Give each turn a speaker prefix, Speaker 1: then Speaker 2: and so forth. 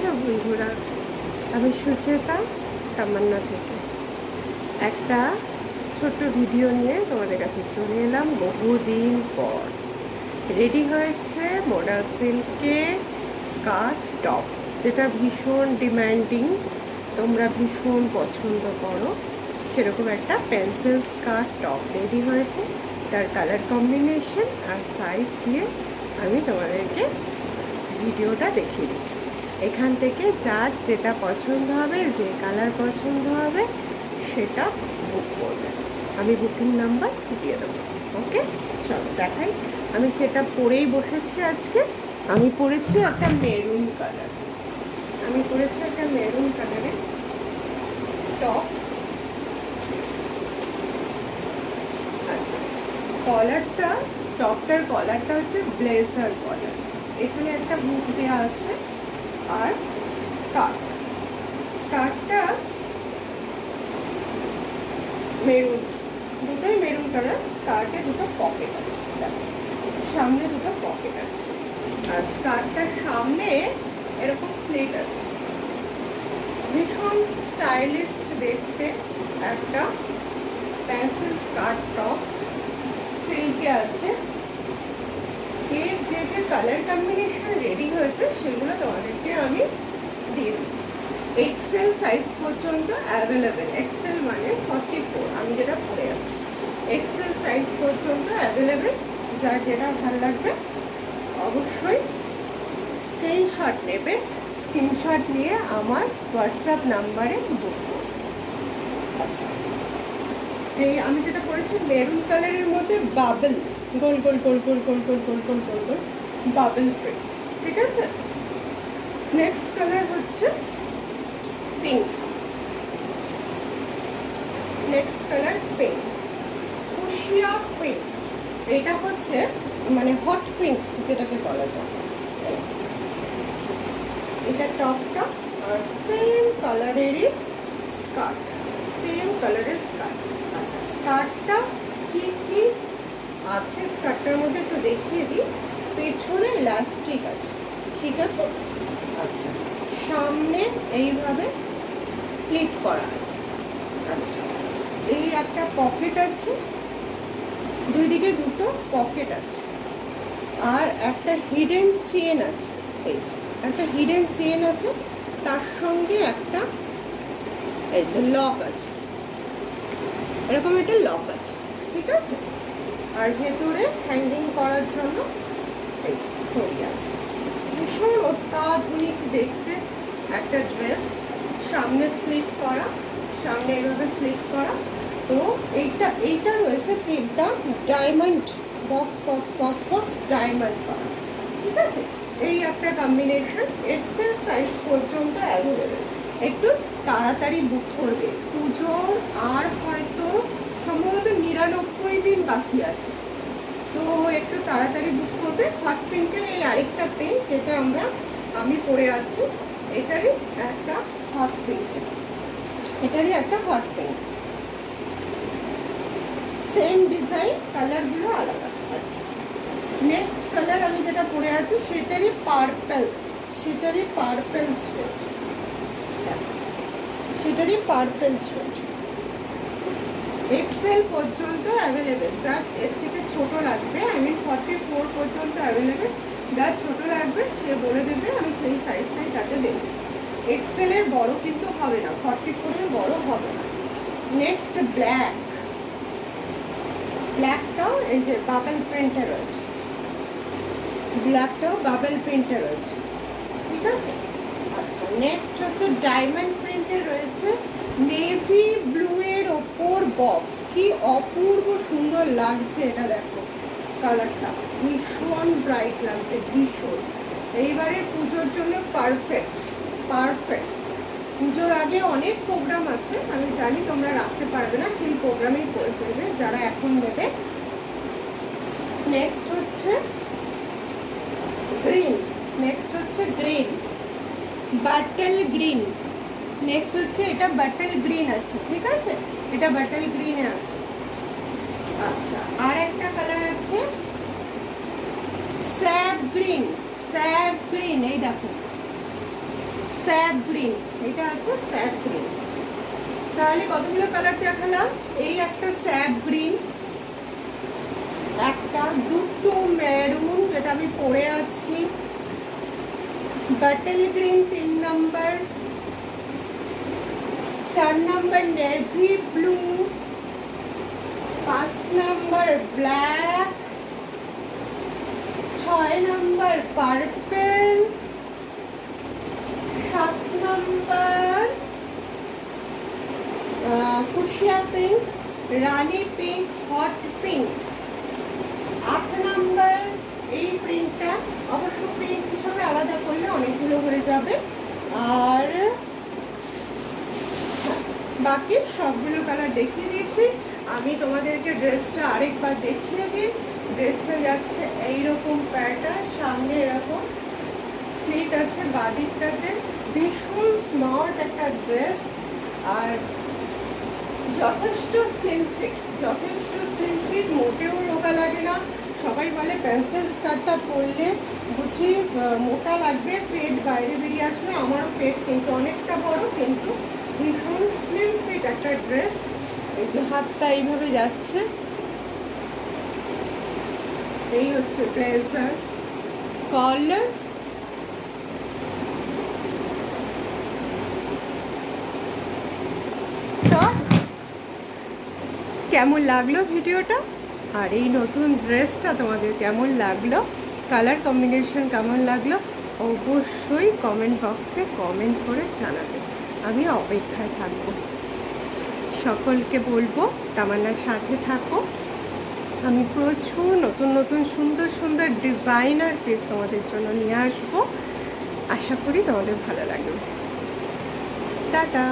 Speaker 1: Hello বন্ধুরা, আমি সুচেতা তামান্না থেকে একটা ছোট্ট ভিডিও নিয়ে তোমাদের কাছে চলে এলাম বহুদিন পর। রেডি হয়েছে মডার্ন সিল্কে স্কার্ট টপ, যেটা ভীষণ ডিম্যান্ডিং, তোমরা ভীষণ পছন্দ করো। সেরকম একটা পেন্সিল স্কার্ট টপ রেডি হয়েছে। তার কালার কম্বিনেশন আর সাইজ দিয়ে আমি তোমাদেরকে ভিডিওটা দেখিয়ে দিচ্ছি। এখান থেকে যার যেটা পছন্দ হবে, যে কালার পছন্দ হবে সেটা বুক করবে। আমি বুকিং নাম্বার দিয়ে দেবো। ওকে, চলো দেখাই। আমি সেটা পরেই বসেছি আজকে। আমি পরেছি একটা মেরুন কালার, কালারের টপ। আচ্ছা, টপটার কলারটা হচ্ছে ব্লেজার কলার। এখানে একটা হুক দেওয়া আছে। আর স্কার্টটা মেরুন, দুটোই মেরুন কালার। স্কার্টে দুটো পকেট আছে, সামনে দুটো পকেট আছে। আর স্কার্টটার সামনে এরকম স্লিট আছে। ভীষণ স্টাইলিস্ট দেখতে একটা পেন্সিল স্কার্ট টপ, সিল্কে আছে। এর যে যে কালার কম্বিনেশন রেডি হয়েছে সেগুলো তোমাদেরকে আমি দিয়ে দিচ্ছি। এক্সেল সাইজ পর্যন্ত অ্যাভেলেবেল। এক্সেল মানে 44, আমি যেটা পরে আছি। এক্সেল সাইজ পর্যন্ত অ্যাভেলেবেল। যার যেটা ভালো লাগবে অবশ্যই স্ক্রিনশট নেবে। স্ক্রিনশট নিয়ে আমার হোয়াটসঅ্যাপ নাম্বারে বুক করবে। আচ্ছা, এই আমি যেটা পরেছি মেরুন কালারের মধ্যে বাবল, গোল গোল গোল গোল গোল গোল গোল গোল গোল গোল বাবল প্রিন্ট, ঠিক আছে। নেক্সট কালার হচ্ছে পিঙ্ক। Fuchsia pink. এটা হচ্ছে মানে হট পিঙ্ক যেটাকে বলা যায়। এটা টপটা আর সেম কালারের স্কার্ট। আচ্ছা, স্কার্টটা কি কি আছে স্কার্টটার মধ্যে একটু দেখিয়ে দিই। পেছনে ইলাস্টিক আছে, ঠিক আছে। আচ্ছা, সামনে এইভাবে প্লিট করা আছে। আচ্ছা, এই একটা পকেট আছে, দুই দিকে দুটো পকেট আছে। আর একটা হিডেন চেন আছে। এই যে একটা হিডেন চেন আছে, তার সঙ্গে একটা এই যে লক আছে, এরকম একটা লক আছে, ঠিক আছে। আর ভেতরে হ্যাঙ্গিং করার জন্য এই ঘড়ি আছে। ভীষণ অত্যাধুনিক দেখতে একটা ড্রেস। সামনে স্লিট করা, সামনে এভাবে স্লিট করা। তো এইটা রয়েছে প্রিন্টটা diamond, box box box box diamond করা, ঠিক আছে। এই একটা কম্বিনেশন। এক্সেল সাইজ পর্যন্ত অ্যাভেলেবেল। একটু তাড়াতাড়ি বুক করবে। পুজোর আর হয়তো সম্ভবত 99 দিন বাকি আছে, তো একটু তাড়াতাড়ি বুক করবে। হট পিঙ্কের এই আরেকটা প্রিন্ট যেটা আমি পরে আছি, এটারই একটা হট পিঙ্ক, সেম ডিজাইন, কালারগুলো আলাদা। আচ্ছা, নেক্সট কালার আমি যেটা পরে আছি সেটারই পার্পল শেড। এক্সেল পর্যন্ত অ্যাভেলেবেল। যার এর থেকে ছোট লাগবে, 44 পর্যন্ত অ্যাভেলেবেল। যার ছোট লাগবে সে বলে দেবে, আমি সেই সাইজটাই তাকে দেবো। এক্সেলের বড় কিন্তু হবে না, 44-এর বড় হবে না। নেক্সট ব্ল্যাকটাও এই যে বাবেল প্রিন্টে রয়েছে, ঠিক আছে। আচ্ছা, নেক্সট হচ্ছে ডায়মন্ড প্রিন্টে রয়েছে, নেভি ব্লু এর ওপর বক্স। কি অপূর্ব সুন্দর লাগছে এটা, দেখো কালারটা ভীষণ ব্রাইট লাগছে, ভীষণ। এইবারে পুজোর জন্য পারফেক্ট। পুজোর আগে অনেক প্রোগ্রাম আছে, আমি জানি তোমরা রাখতে পারবে না, সেই প্রোগ্রামেই করে ফেলবে যারা এখন নেবে। নেক্সট হচ্ছে গ্রিন, বাটল গ্রিন। নেক্সট হচ্ছে এটা বাটল গ্রিন আছে, ঠিক আছে। এটা বাটল গ্রিনে আছে। আচ্ছা, আর একটা কালার আছে স্যাপ গ্রিন। এই দেখো স্যাপ গ্রিন, এটা আছে স্যাপ গ্রিন। তাহলে কতগুলো কালার দেখালাম? এই একটা স্যাপ গ্রিন, একটা, দুটো মেরুন যেটা আমি পরে আছি, bottle green 3 number, 4 number navy blue, 5 number black, 6 number purple, 7 number fuchsia pink, rani pink, hot pink, 8 number এই প্রিন্টটা, অবশ্য প্রিন্ট হিসাবে আলাদা করলে অনেকগুলো হয়ে যাবে। আর বাকি সবগুলো কালার দেখিয়ে দিয়েছি। আমি তোমাদেরকে ড্রেসটা আরেকবার দেখিয়ে দিই। ড্রেসটা যাচ্ছে এইরকম প্যাটার্ন, সামনে এরকম স্লিট আছে, বাদিকটাতে ভীষণ স্মার্ট একটা ড্রেস, আর যথেষ্ট স্লিম ফিট, যথেষ্ট স্লিম ফিট, মোটেও রোগা লাগে না। সবাই বলে পেন্সিল স্কার্টটা পরলে বুঝি মোটা লাগবে, পেট বাইরে বেরিয়ে আসবে। আমারও পেট কিন্তু অনেকটা বড়, কিন্তু ভীষণ স্লিম ফিট একটা ড্রেস। এই যে হাতটা এইভাবে যাচ্ছে, এই হচ্ছে ব্লেজার কলার। তো কেমন লাগলো ভিডিওটা, আর এই নতুন ড্রেসটা তোমাদের কেমন লাগলো, কালার কম্বিনেশন কেমন লাগলো, অবশ্যই কমেন্ট বক্সে কমেন্ট করে জানাবে। আমি অপেক্ষায় থাকবো। সকলকে বলবো তামান্নার সাথে থাকো। আমি প্রচুর নতুন নতুন সুন্দর সুন্দর ডিজাইনার পিস তোমাদের জন্য নিয়ে আসবো। আশা করি তোমাদের ভালো লাগবে। টাটা।